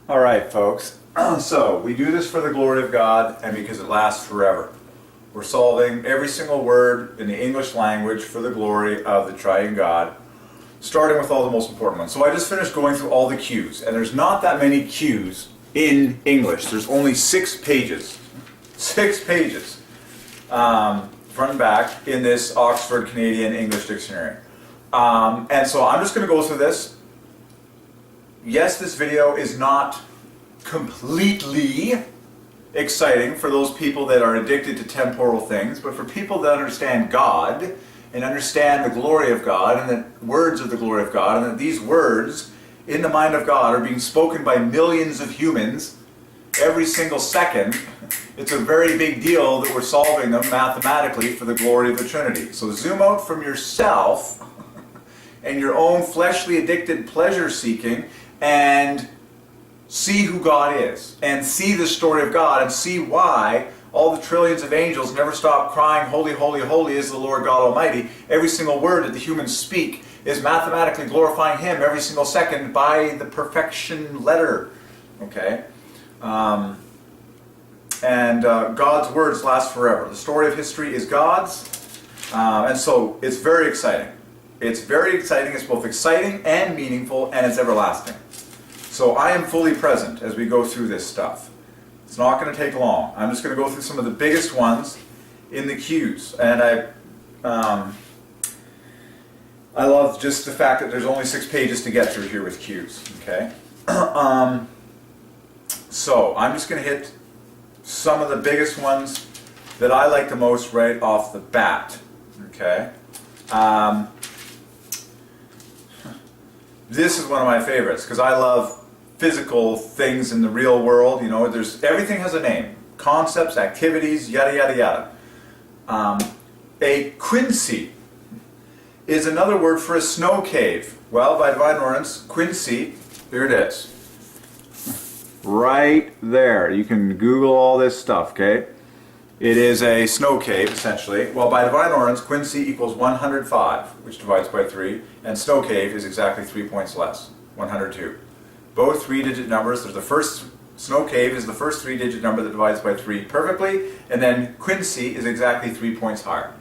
All right, folks. So we do this for the glory of God and because it lasts forever. We're solving every single word in the English language for the glory of the Triune God, starting with all the most important ones. So I just finished going through all the cues, and there's not that many cues in English. There's only 6 pages. 6 pages. Front and back in this Oxford Canadian English Dictionary. And so I'm just going to go through this. Yes, this video is not completely exciting for those people that are addicted to temporal things, but for people that understand God and understand the glory of God and the words of the glory of God, and that these words in the mind of God are being spoken by millions of humans every single second, it's a very big deal that we're solving them mathematically for the glory of the Trinity. So zoom out from yourself and your own fleshly addicted pleasure seeking and see who God is, and see the story of God, and see why all the trillions of angels never stop crying, holy, holy, holy is the Lord God Almighty. Every single word that the humans speak is mathematically glorifying Him every single second by the perfection letter. Okay? And God's words last forever. The story of history is God's, and so it's very exciting. It's very exciting. It's both exciting and meaningful, and it's everlasting. So I am fully present as we go through this stuff. It's not going to take long. I'm just going to go through some of the biggest ones in the cues. And I love just the fact that there's only 6 pages to get through here with cues. Okay? So I'm just going to hit some of the biggest ones that I like the most right off the bat. Okay? This is one of my favorites because I love physical things in the real world. You know, everything has a name. Concepts, activities, yada yada yada. A quincy is another word for a snow cave. Well, by Divine Ordinance, quincy, here it is. Right there. You can Google all this stuff, okay? It is a snow cave, essentially. Well, by Divine Ordinance, quincy equals 105, which divides by 3, and snow cave is exactly 3 points less, 102. Both 3-digit numbers. There's the first, snow cave is the first 3-digit number that divides by 3 perfectly, and then quincy is exactly 3 points higher.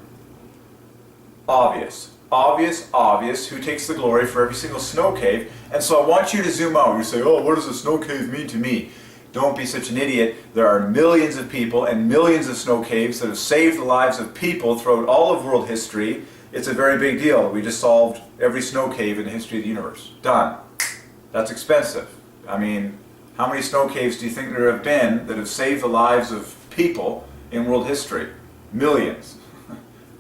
Obvious. Obvious, obvious. Who takes the glory for every single snow cave? And so I want you to zoom out. You say, oh, what does a snow cave mean to me? Don't be such an idiot. There are millions of people and millions of snow caves that have saved the lives of people throughout all of world history. It's a very big deal. We just solved every snow cave in the history of the universe. Done. That's expensive. I mean, how many snow caves do you think there have been that have saved the lives of people in world history? Millions.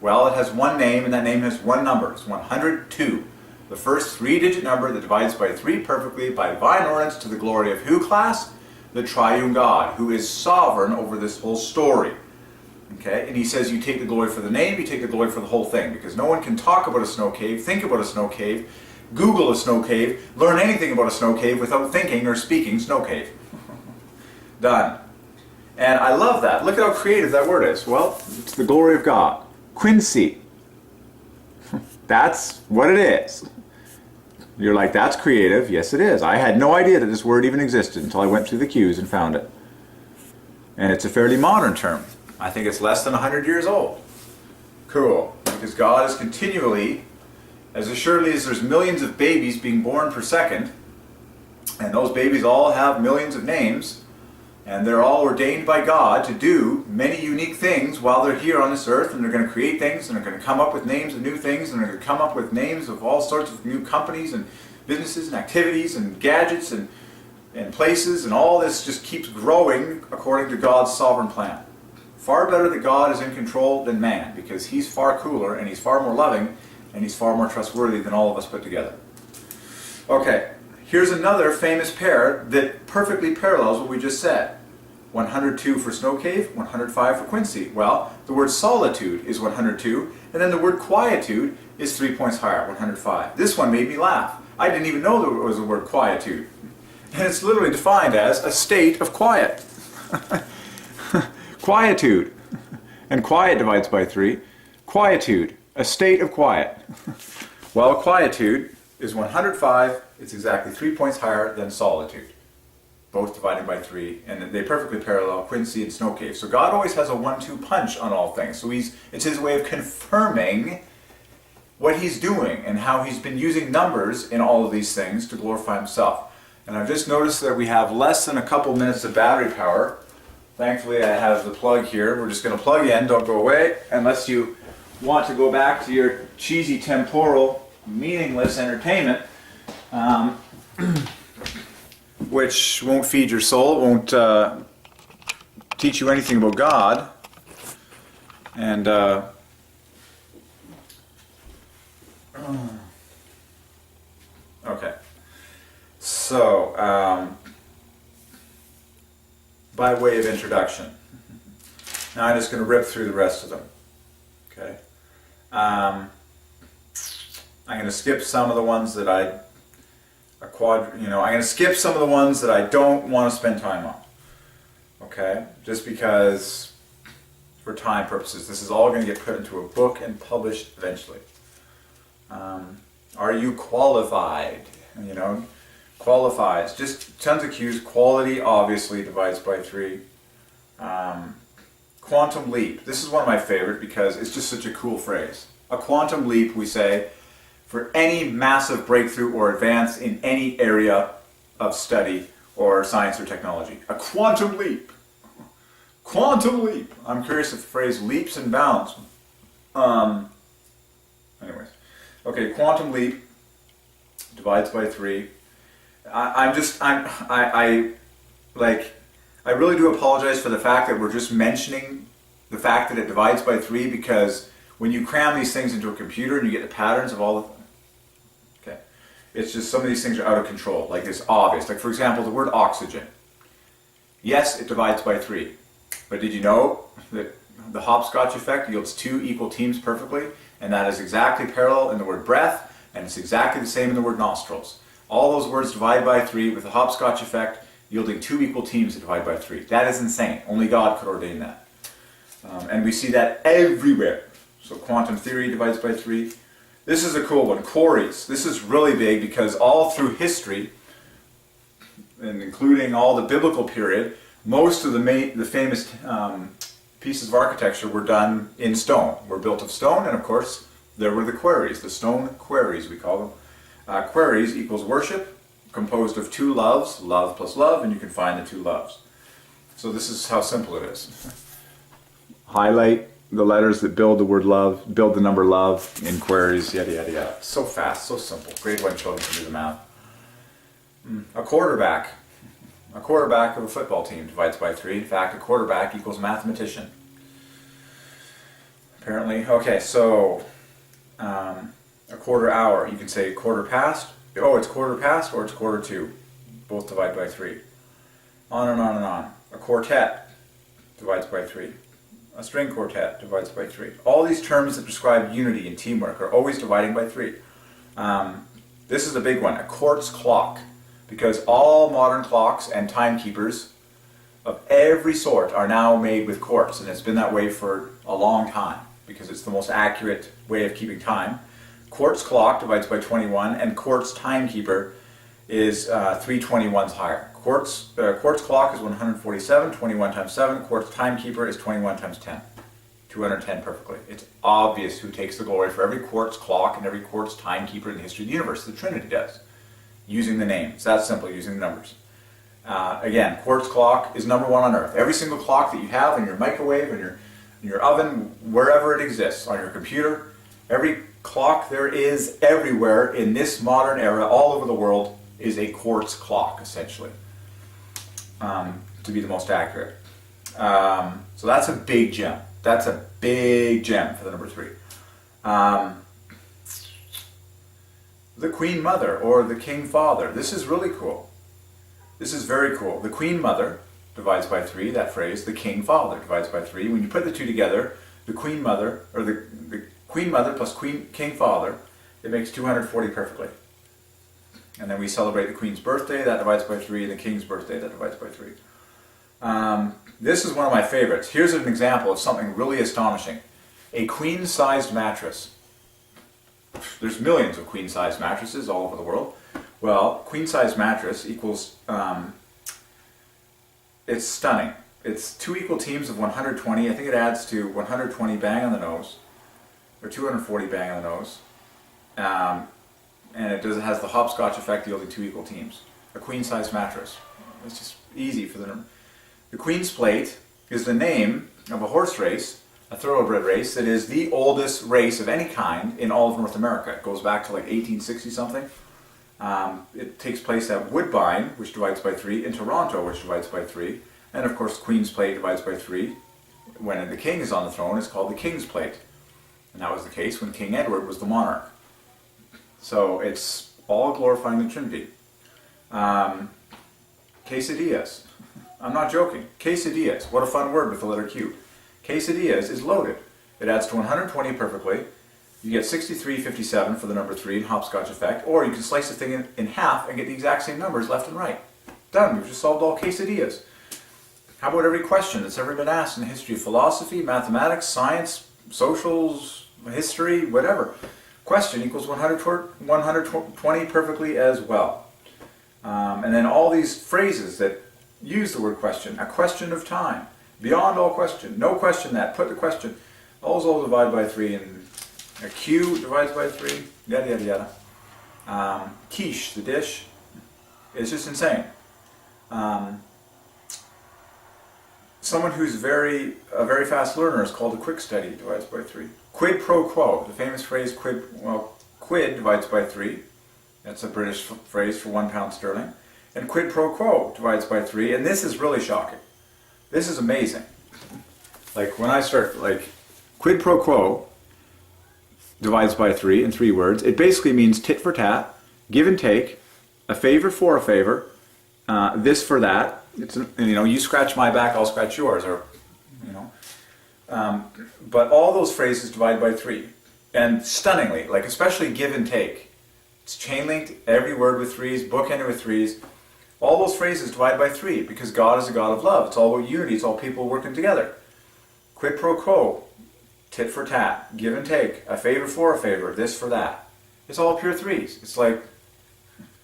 Well, it has one name, and that name has one number. It's 102. The first 3-digit number that divides by 3 perfectly by Divine Ordinance to the glory of who class? The Triune God, who is sovereign over this whole story. Okay? And he says you take the glory for the name, you take the glory for the whole thing, because no one can talk about a snow cave, think about a snow cave, Google a snow cave, learn anything about a snow cave without thinking or speaking snow cave. Done. And I love that. Look at how creative that word is. Well, it's the glory of God. Quincy. That's what it is. You're like, that's creative. Yes, it is. I had no idea that this word even existed until I went through the cues and found it. And it's a fairly modern term. I think it's less than 100 years old. Cool. Because God is continually, as assuredly as there's millions of babies being born per second, and those babies all have millions of names, and they're all ordained by God to do many unique things while they're here on this earth, and they're going to create things, and they're going to come up with names of new things, and they're going to come up with names of all sorts of new companies and businesses and activities and gadgets and places, and all this just keeps growing according to God's sovereign plan. Far better that God is in control than man, because He's far cooler, and He's far more loving, and He's far more trustworthy than all of us put together. Okay, here's another famous pair that perfectly parallels what we just said. 102 for snow cave, 105 for quincy. Well, the word solitude is 102, and then the word quietude is 3 points higher, 105. This one made me laugh. I didn't even know there was a word quietude. And it's literally defined as a state of quiet. Quietude. And quiet divides by 3. Quietude, a state of quiet. Well, quietude is 105. It's exactly 3 points higher than solitude. both dividing by 3, and they perfectly parallel Quincy and Snow Cave. So God always has a 1-2 punch on all things. So it's his way of confirming what he's doing and how he's been using numbers in all of these things to glorify himself. And I've just noticed that we have less than a couple minutes of battery power. Thankfully I have the plug here. We're just going to plug in, don't go away, unless you want to go back to your cheesy, temporal, meaningless entertainment, which won't feed your soul, won't teach you anything about God, and okay. So, by way of introduction, now I'm just going to rip through the rest of them. Okay. I'm going to skip some of the ones that I'm going to skip some of the ones that I don't want to spend time on. Okay? Just because, for time purposes, this is all going to get put into a book and published eventually. Are you qualified? Qualifies. Just tons of cues. Quality obviously divides by 3. Quantum leap. This is one of my favorite because it's just such a cool phrase. A quantum leap, we say, for any massive breakthrough or advance in any area of study or science or technology. A quantum leap. Quantum leap. I'm curious if the phrase leaps and bounds. Anyways. Okay, quantum leap divides by 3. I really do apologize for the fact that we're just mentioning the fact that it divides by 3, because when you cram these things into a computer and you get the patterns of all the... Okay. It's just some of these things are out of control. Like it's obvious. Like for example, the word oxygen. Yes, it divides by 3. But did you know that the hopscotch effect yields 2 equal teams perfectly? And that is exactly parallel in the word breath, and it's exactly the same in the word nostrils. All those words divide by 3 with the hopscotch effect, yielding 2 equal teams that divide by 3. That is insane. Only God could ordain that. And we see that everywhere. So quantum theory divides by 3. This is a cool one. Quarries. This is really big because all through history, and including all the biblical period, most of the famous pieces of architecture were done in stone, were built of stone, and of course there were the quarries, the stone quarries we call them. Quarries equals worship, composed of 2 loves, love plus love, and you can find the 2 loves. So this is how simple it is. Highlight the letters that build the word love, build the number love in queries, yada yada yada. So fast, so simple. Grade 1 children can do the math. A quarterback. A quarterback of a football team divides by 3. In fact, a quarterback equals mathematician. Apparently. Okay, so a quarter hour. You can say quarter past. Oh, it's quarter past or it's quarter to. Both divide by 3. On and on and on. A quartet divides by 3. A string quartet divides by 3. All these terms that describe unity and teamwork are always dividing by 3. This is a big one. A quartz clock. Because all modern clocks and timekeepers of every sort are now made with quartz, and it's been that way for a long time because it's the most accurate way of keeping time. Quartz clock divides by 21, and quartz timekeeper is 3 21s higher. Quartz clock is 147, 21 times 7. Quartz timekeeper is 21 times 10. 210 perfectly. It's obvious who takes the glory for every quartz clock and every quartz timekeeper in the history of the universe. The Trinity does. Using the name. It's that simple, using the numbers. Again, quartz clock is number 1 on earth. Every single clock that you have in your microwave, in your oven, wherever it exists, on your computer, every clock there is everywhere in this modern era, all over the world, is a quartz clock, essentially, to be the most accurate. So that's a big gem. That's a big gem for the number 3. The Queen Mother, or the King Father. This is really cool. This is very cool. The Queen Mother divides by 3, that phrase. The King Father divides by 3. When you put the 2 together, the Queen Mother, or the Queen Mother plus King Father, it makes 240 perfectly. And then we celebrate the Queen's birthday, that divides by 3, and the King's birthday, that divides by 3. This is one of my favorites. Here's an example of something really astonishing. A queen-sized mattress. There's millions of queen-sized mattresses all over the world. Well, queen-sized mattress equals it's stunning. It's 2 equal teams of 120. I think it adds to 120 bang on the nose, or 240 bang on the nose. And it has the hopscotch effect yielding 2 equal teams. A queen-size mattress. It's just easy for them. The Queen's Plate is the name of a horse race, a thoroughbred race, that is the oldest race of any kind in all of North America. It goes back to like 1860 something. It takes place at Woodbine, which divides by 3, in Toronto, which divides by 3, and of course Queen's Plate divides by 3. When the king is on the throne, it's called the King's Plate. And that was the case when King Edward was the monarch. So it's all glorifying the Trinity. Quesadillas. I'm not joking. Quesadillas. What a fun word with the letter Q. Quesadillas is loaded. It adds to 120 perfectly. You get 6357 for the number 3 in hopscotch effect, or you can slice the thing in half and get the exact same numbers left and right. Done. We've just solved all quesadillas. How about every question that's ever been asked in the history of philosophy, mathematics, science, socials, history, whatever? Question equals 120 perfectly as well. And then all these phrases that use the word question. A question of time. Beyond all question. No question that. Put the question. All's all divide by 3, and a Q divides by 3. Yada yada yada. Quiche, the dish. It's just insane. Someone who's a very fast learner is called a quick study. Divides by 3. Quid pro quo. The famous phrase quid divides by 3. That's a British phrase for £1 sterling. And quid pro quo divides by 3, and this is really shocking. This is amazing. Like when I start, like, quid pro quo divides by 3 in 3 words. It basically means tit for tat, give and take, a favor for a favor, this for that. It's, you scratch my back, I'll scratch yours, or, but all those phrases divide by 3. And stunningly, like especially give and take. It's chain linked, every word with 3s, bookended with 3s. All those phrases divide by 3 because God is a God of love. It's all about unity. It's all people working together. Quid pro quo, tit for tat, give and take, a favor for a favor, this for that. It's all pure 3s. It's like,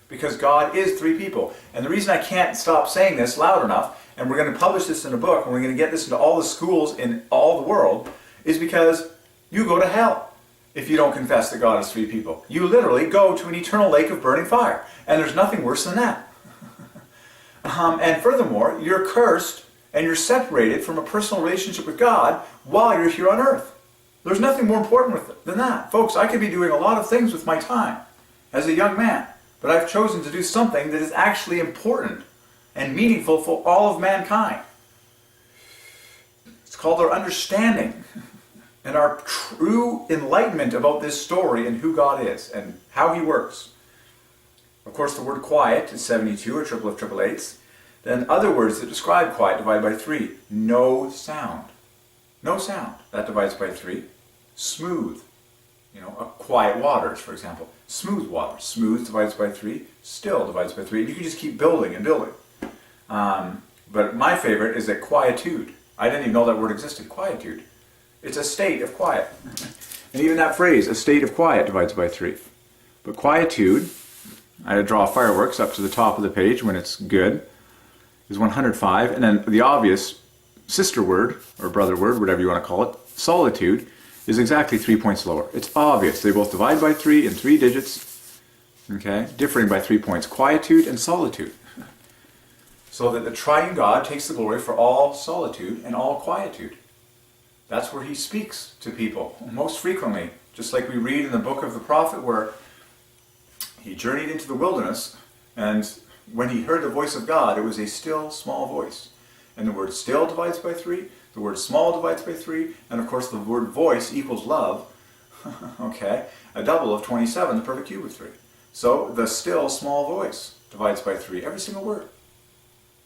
because God is 3 people. And the reason I can't stop saying this loud enough, and we're going to publish this in a book, and we're going to get this into all the schools in all the world, is because you go to hell if you don't confess that God is 3 people. You literally go to an eternal lake of burning fire. And there's nothing worse than that. And furthermore, you're cursed and you're separated from a personal relationship with God while you're here on earth. There's nothing more important than that. Folks, I could be doing a lot of things with my time as a young man, but I've chosen to do something that is actually important and meaningful for all of mankind. It's called our understanding and our true enlightenment about this story and who God is and how He works. Of course, the word quiet is 72, or triple of triple eights. Then other words that describe quiet divide by 3. No sound. No sound. That divides by 3. Smooth. Quiet waters, for example. Smooth water. Smooth divides by 3. Still divides by 3. And you can just keep building and building. But my favorite is that quietude. I didn't even know that word existed. Quietude. It's a state of quiet. And even that phrase, a state of quiet, divides by 3. But quietude, I draw fireworks up to the top of the page when it's good, is 105. And then the obvious sister word, or brother word, whatever you want to call it, solitude, is exactly 3 points lower. It's obvious. They both divide by 3 in 3 digits, okay, differing by 3 points. Quietude and solitude. So that the Triune God takes the glory for all solitude and all quietude. That's where He speaks to people most frequently, just like we read in the book of the prophet where He journeyed into the wilderness, and when He heard the voice of God, it was a still, small voice. And the word still divides by 3, the word small divides by 3, and of course the word voice equals love. Okay, a double of 27, the perfect cube of 3. So the still, small voice divides by 3, every single word.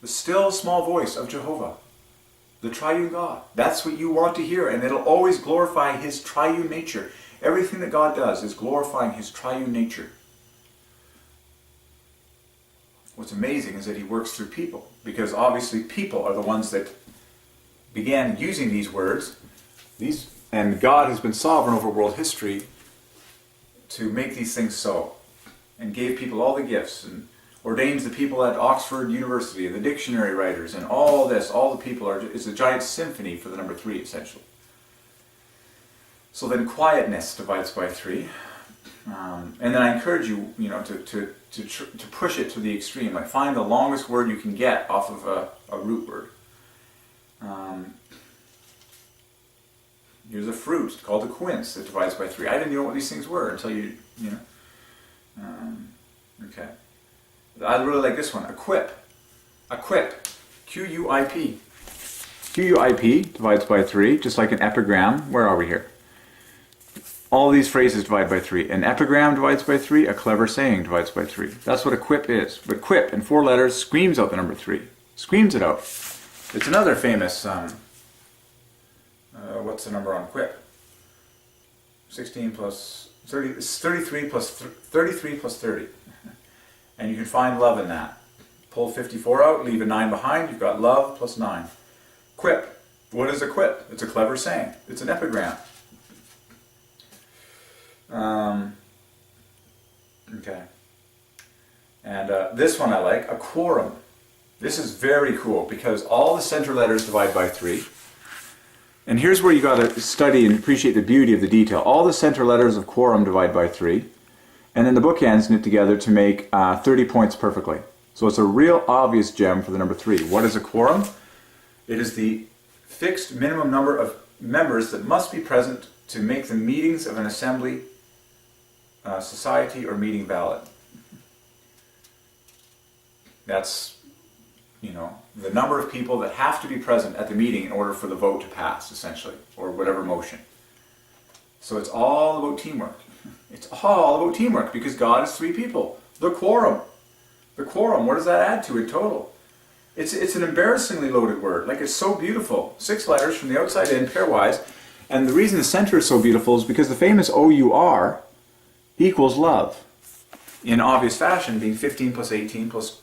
The still, small voice of Jehovah, the Triune God. That's what you want to hear, and it'll always glorify His triune nature. Everything that God does is glorifying His triune nature. What's amazing is that He works through people, because obviously people are the ones that began using these words, and God has been sovereign over world history to make these things so, and gave people all the gifts and ordains the people at Oxford University, the dictionary writers, and all this, all the people are, it's a giant symphony for the number 3, essentially. So then quietness divides by 3. And then I encourage you, to push it to the extreme. Like find the longest word you can get off of a root word. Here's a fruit called a quince that divides by 3. I didn't know what these things were until okay. I really like this one, a quip. A quip. Q-U-I-P. Q-U-I-P divides by 3, just like an epigram. Where are we here? All these phrases divide by 3. An epigram divides by 3. A clever saying divides by 3. That's what a quip is. But quip, in 4 letters, screams out the number 3. Screams it out. It's another famous, what's the number on quip? 16 plus 30, it's 33 plus 30. And you can find love in that. Pull 54 out, leave a 9 behind, you've got love plus 9. Quip. What is a quip? It's a clever saying. It's an epigram. Okay. And this one I like, a quorum. This is very cool because all the center letters divide by 3. And here's where you got to study and appreciate the beauty of the detail. All the center letters of quorum divide by 3. And then the bookends knit together to make 30 points perfectly. So it's a real obvious gem for the number 3. What is a quorum? It is the fixed minimum number of members that must be present to make the meetings of an assembly, society, or meeting valid. That's, the number of people that have to be present at the meeting in order for the vote to pass, essentially, or whatever motion. So it's all about teamwork. It's all about teamwork because God is 3 people. The quorum. The quorum, what does that add to in total? It's an embarrassingly loaded word. Like, it's so beautiful. 6 letters from the outside in, pairwise. And the reason the center is so beautiful is because the famous O-U-R equals love. In obvious fashion, being 15 plus 18 plus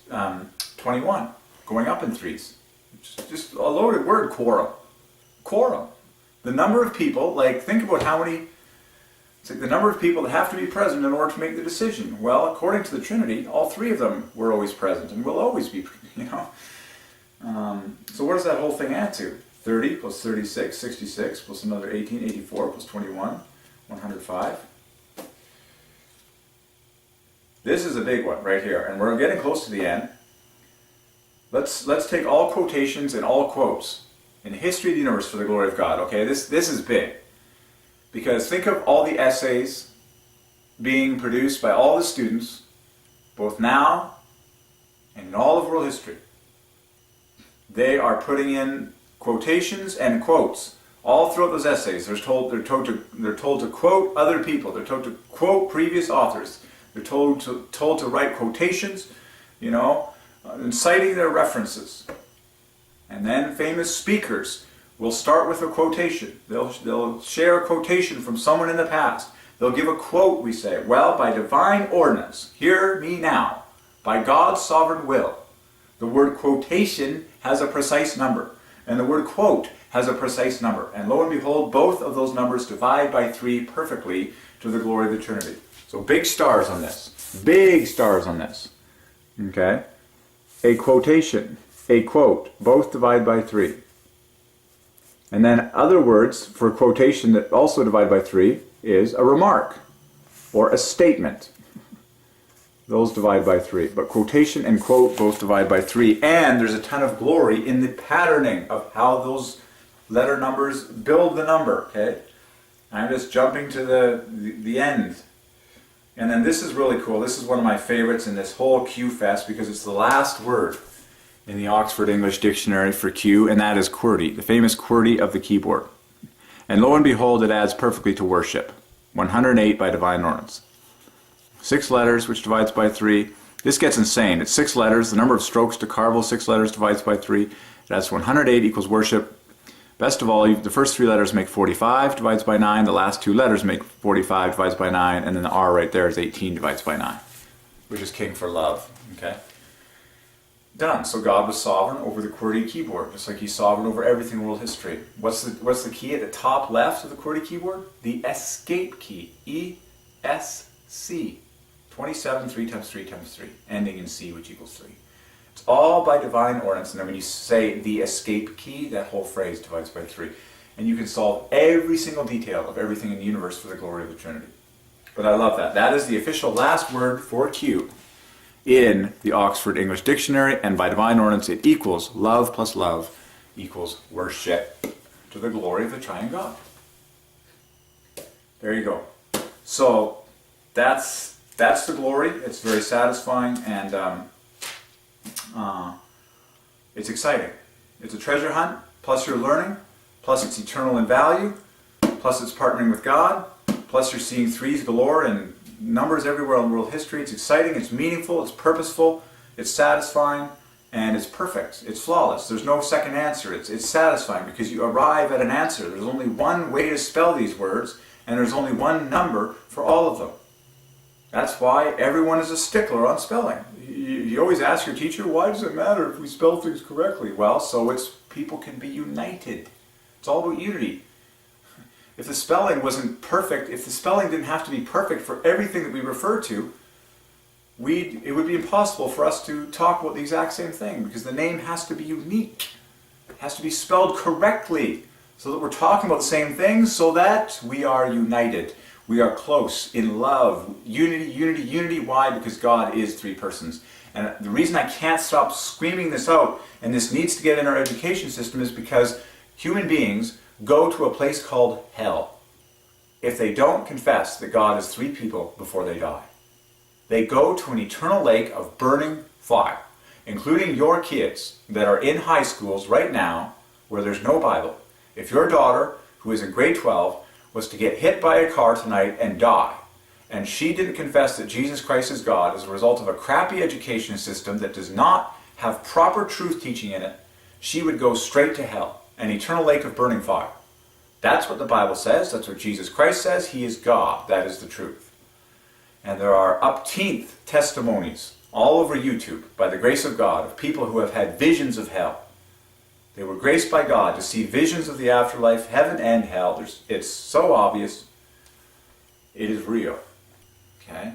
21. Going up in 3s. Just a loaded word, quorum. Quorum. The number of people, think about how many, it's like the number of people that have to be present in order to make the decision. Well, according to the Trinity, all 3 of them were always present and will always be, So what does that whole thing add to? 30 plus 36, 66, plus another 18, 84, plus 21, 105. This is a big one right here, and we're getting close to the end. Let's take all quotations and all quotes in the history of the universe for the glory of God. Okay, this is big. Because think of all the essays being produced by all the students, both now and in all of world history. They are putting in quotations and quotes all throughout those essays. They're told to quote other people. They're told to quote previous authors. They're told to write quotations, and citing their references. And then famous speakers will start with a quotation. They'll share a quotation from someone in the past. They'll give a quote, we say, well, by divine ordinance, hear me now, by God's sovereign will. The word quotation has a precise number, and the word quote has a precise number. And lo and behold, both of those numbers divide by 3 perfectly to the glory of the Trinity. So big stars on this. Big stars on this. Okay? A quotation, a quote, both divide by 3. And then other words for quotation that also divide by 3 is a remark or a statement. Those divide by 3. But quotation and quote both divide by 3. And there's a ton of glory in the patterning of how those letter numbers build the number. Okay? I'm just jumping to the end. And then this is really cool. This is one of my favorites in this whole Q fest because it's the last word in the Oxford English Dictionary for Q, and that is QWERTY, the famous QWERTY of the keyboard. And lo and behold, it adds perfectly to worship. 108 by Divine Ordinance. 6 letters, which divides by 3. This gets insane. It's 6 letters. The number of strokes to carvel, 6 letters divides by 3. That's 108 equals worship. Best of all, the first 3 letters make 45, divides by 9. The last 2 letters make 45, divides by 9. And then the R right there is 18, divides by 9. Which is king for love. Okay? Done. So God was sovereign over the QWERTY keyboard, just like He's sovereign over everything in world history. What's the key at the top left of the QWERTY keyboard? The escape key. ESC. 27, 3 times 3 times 3, ending in C, which equals 3. It's all by divine ordinance. And then when you say the escape key, that whole phrase divides by 3. And you can solve every single detail of everything in the universe for the glory of the Trinity. But I love that. That is the official last word for Q in the Oxford English Dictionary. And by divine ordinance, it equals love plus love equals worship to the glory of the Triune God. There you go. So that's the glory. It's very satisfying, and it's exciting. It's a treasure hunt, plus you're learning, plus it's eternal in value, plus it's partnering with God, plus you're seeing threes galore and numbers everywhere in world history. It's exciting, it's meaningful, it's purposeful, it's satisfying, and it's perfect. It's flawless. There's no second answer. It's satisfying because you arrive at an answer. There's only one way to spell these words, and there's only one number for all of them. That's why everyone is a stickler on spelling. You always ask your teacher, why does it matter if we spell things correctly? Well, so people can be united. It's all about unity. If the spelling wasn't perfect, if the spelling didn't have to be perfect for everything that we refer to, it would be impossible for us to talk about the exact same thing, because the name has to be unique. It has to be spelled correctly so that we're talking about the same things, so that we are united. We are close in love. Unity, unity, unity. Why? Because God is three persons. And the reason I can't stop screaming this out, and this needs to get in our education system, is because human beings go to a place called hell if they don't confess that God is three people before they die. They go to an eternal lake of burning fire, including your kids that are in high schools right now where there's no Bible. If your daughter, who is in grade 12, was to get hit by a car tonight and die, and she didn't confess that Jesus Christ is God as a result of a crappy education system that does not have proper truth teaching in it, she would go straight to hell, an eternal lake of burning fire. That's what the Bible says. That's what Jesus Christ says. He is God. That is the truth. And there are upteenth testimonies all over YouTube, by the grace of God, of people who have had visions of hell. They were graced by God to see visions of the afterlife, heaven and hell. It's so obvious. It is real. Okay?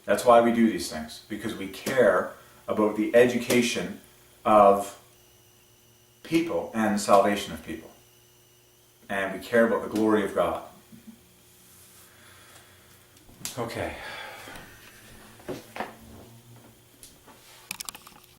That's why we do these things, because we care about the education of people and the salvation of people. And we care about the glory of God. Okay.